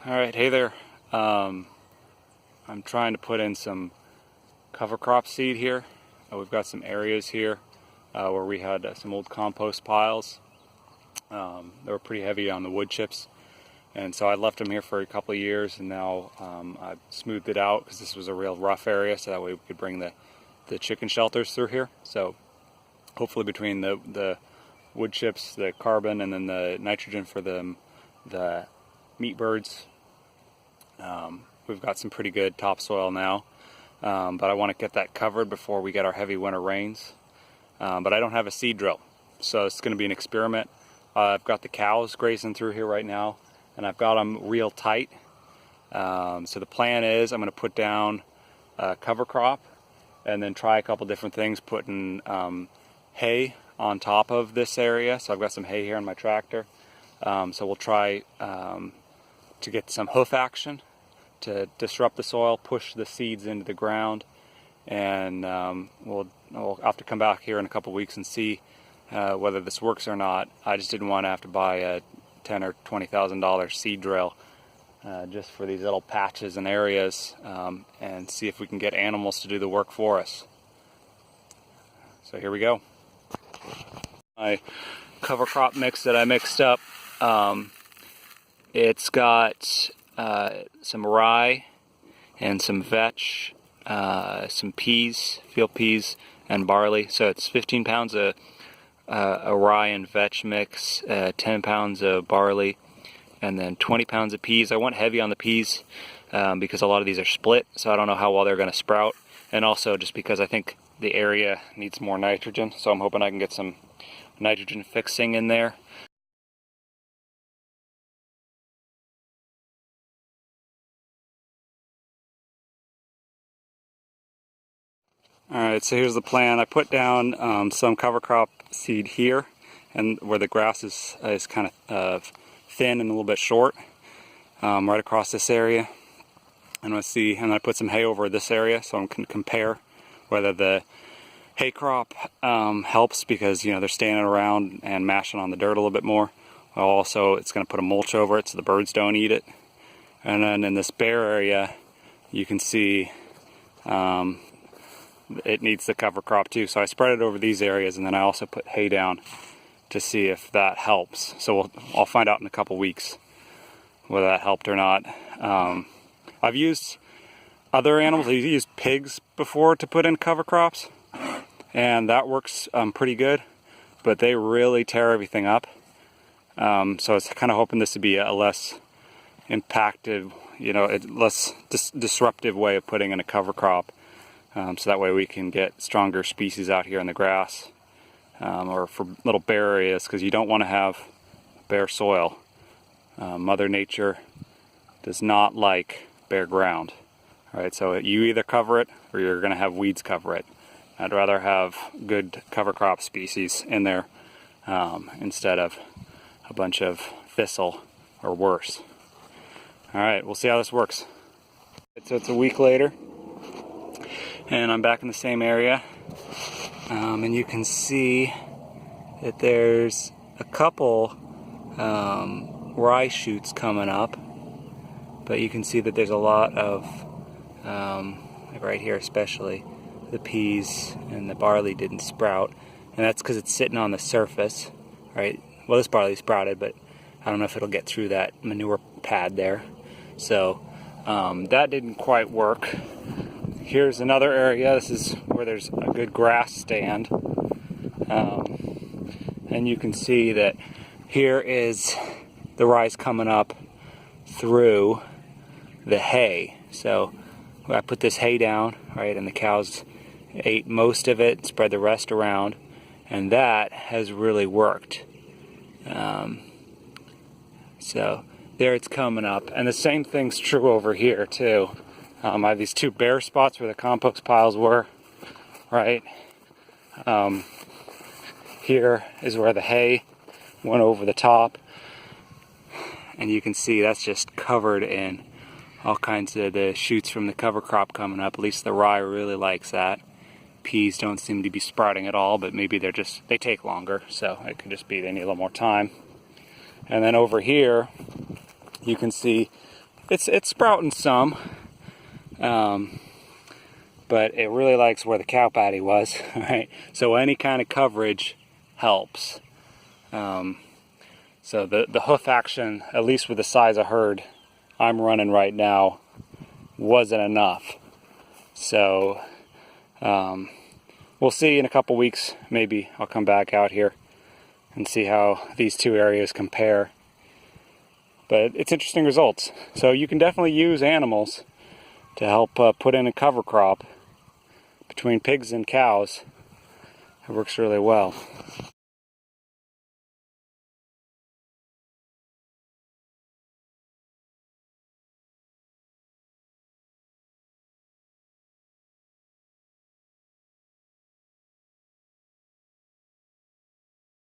Alright, hey there. I'm trying to put in some cover crop seed here. We've got some areas here where we had some old compost piles. They were pretty heavy on the wood chips, and so I left them here for a couple of years, and now I've smoothed it out because this was a real rough area, so that way we could bring the chicken shelters through here. So hopefully between the wood chips, the carbon, and then the nitrogen for the meat birds, we've got some pretty good topsoil now, but I want to get that covered before we get our heavy winter rains. But I don't have a seed drill, so it's going to be an experiment. I've got the cows grazing through here right now, and I've got them real tight. So the plan is I'm going to put down a cover crop and then try a couple different things, putting hay on top of this area. So I've got some hay here on my tractor. So we'll try to get some hoof action to disrupt the soil, push the seeds into the ground, and we'll have to come back here in a couple weeks and see whether this works or not. I just didn't want to have to buy a $10,000 or $20,000 seed drill just for these little patches and areas, and see if we can get animals to do the work for us. So here we go. My cover crop mix that I mixed up, it's got some rye and some vetch, some peas, field peas, and barley. So it's 15 pounds of rye and vetch mix, 10 pounds of barley, and then 20 pounds of peas. I went heavy on the peas because a lot of these are split, so I don't know how well they're going to sprout, and also just because I think the area needs more nitrogen, so I'm hoping I can get some nitrogen fixing in there. Alright, so here's the plan. I put down some cover crop seed here, and where the grass is kind of thin and a little bit short, right across this area. And let's see, and I put some hay over this area so I can compare whether the hay crop helps, because they're standing around and mashing on the dirt a little bit more. Well, also it's going to put a mulch over it so the birds don't eat it. And then in this bare area, you can see it needs the cover crop too. So I spread it over these areas, and then I also put hay down to see if that helps. So I'll find out in a couple weeks whether that helped or not. I've used other animals. I've used pigs before to put in cover crops, and that works pretty good, but they really tear everything up. So I was kind of hoping this would be a less impacted, less disruptive way of putting in a cover crop. So that way we can get stronger species out here in the grass, or for little bare areas, because you don't want to have bare soil. Mother Nature does not like bare ground. All right, so you either cover it or you're going to have weeds cover it. I'd rather have good cover crop species in there instead of a bunch of thistle or worse. All right, we'll see how this works. So it's a week later, and I'm back in the same area, and you can see that there's a couple rye shoots coming up, but you can see that there's a lot of, like right here especially, the peas and the barley didn't sprout, and that's because it's sitting on the surface, right? Well, this barley sprouted, but I don't know if it'll get through that manure pad there. So that didn't quite work. Here's another area. This is where there's a good grass stand. And you can see that here is the rye's coming up through the hay. So I put this hay down, right, and the cows ate most of it, spread the rest around, and that has really worked. So there it's coming up, and the same thing's true over here too. I have these two bare spots where the compost piles were, right? Here is where the hay went over the top, and you can see that's just covered in all kinds of the shoots from the cover crop coming up. At least the rye really likes that. Peas don't seem to be sprouting at all, but maybe they take longer, so it could just be they need a little more time. And then over here, you can see it's sprouting some, but it really likes where the cow patty was, right? So any kind of coverage helps. So the hoof action, at least with the size of herd I'm running right now, wasn't enough. So we'll see in a couple weeks. Maybe I'll come back out here and see how these two areas compare. But it's interesting results. So you can definitely use animals to help put in a cover crop between pigs and cows. It works really well.